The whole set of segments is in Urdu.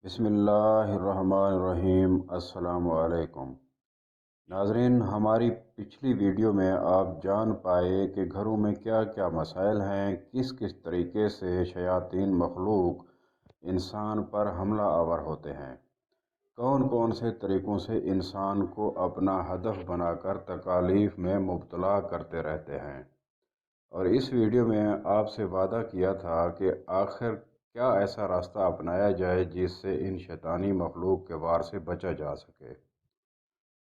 بسم اللہ الرحمن الرحیم۔ السلام علیکم ناظرین، ہماری پچھلی ویڈیو میں آپ جان پائے کہ گھروں میں کیا کیا مسائل ہیں، کس کس طریقے سے شیاطین مخلوق انسان پر حملہ آور ہوتے ہیں، کون کون سے طریقوں سے انسان کو اپنا ہدف بنا کر تکالیف میں مبتلا کرتے رہتے ہیں۔ اور اس ویڈیو میں آپ سے وعدہ کیا تھا کہ آخر کیا ایسا راستہ اپنایا جائے جس سے ان شیطانی مخلوق کے وار سے بچا جا سکے،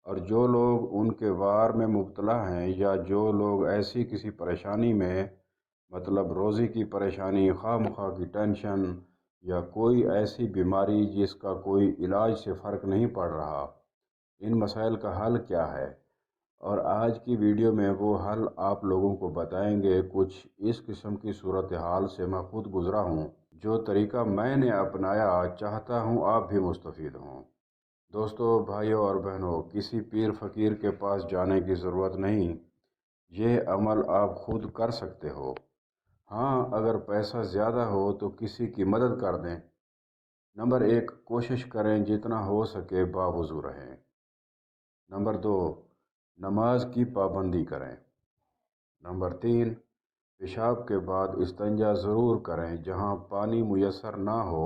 اور جو لوگ ان کے وار میں مبتلا ہیں یا جو لوگ ایسی کسی پریشانی میں مطلب روزی کی پریشانی، خواہ مخواہ کی ٹینشن یا کوئی ایسی بیماری جس کا کوئی علاج سے فرق نہیں پڑ رہا، ان مسائل کا حل کیا ہے، اور آج کی ویڈیو میں وہ حل آپ لوگوں کو بتائیں گے۔ کچھ اس قسم کی صورتحال سے میں خود گزرا ہوں، جو طریقہ میں نے اپنایا چاہتا ہوں آپ بھی مستفید ہوں۔ دوستو، بھائیوں اور بہنوں، کسی پیر فقیر کے پاس جانے کی ضرورت نہیں، یہ عمل آپ خود کر سکتے ہو۔ ہاں، اگر پیسہ زیادہ ہو تو کسی کی مدد کر دیں۔ نمبر 1، کوشش کریں جتنا ہو سکے باوضو رہیں۔ نمبر 2، نماز کی پابندی کریں۔ نمبر 3، پیشاب کے بعد استنجا ضرور کریں، جہاں پانی میسر نہ ہو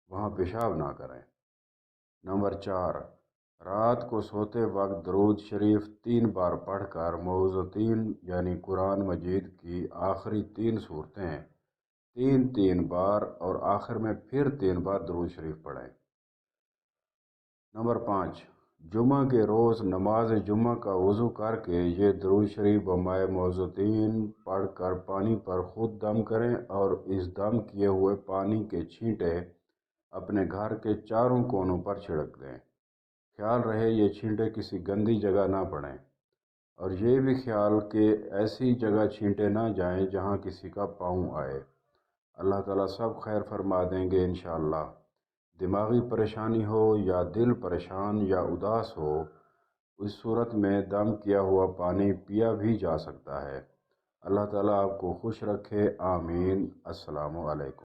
وہاں پیشاب نہ کریں۔ نمبر 4، رات کو سوتے وقت درود شریف 3 بار پڑھ کر معوذتین یعنی قرآن مجید کی آخری 3 صورتیں 3 بار اور آخر میں پھر 3 بار درود شریف پڑھیں۔ نمبر 5، جمعہ کے روز نماز جمعہ کا وضو کر کے یہ درود شریف و مائے معوذتین پڑھ کر پانی پر خود دم کریں، اور اس دم کیے ہوئے پانی کے چھینٹے اپنے گھر کے چاروں کونوں پر چھڑک دیں۔ خیال رہے یہ چھینٹے کسی گندی جگہ نہ پڑیں، اور یہ بھی خیال کہ ایسی جگہ چھینٹے نہ جائیں جہاں کسی کا پاؤں آئے۔ اللہ تعالیٰ سب خیر فرما دیں گے انشاءاللہ۔ دماغی پریشانی ہو یا دل پریشان یا اداس ہو، اس صورت میں دم کیا ہوا پانی پیا بھی جا سکتا ہے۔ اللہ تعالیٰ آپ کو خوش رکھے، آمین۔ السلام علیکم۔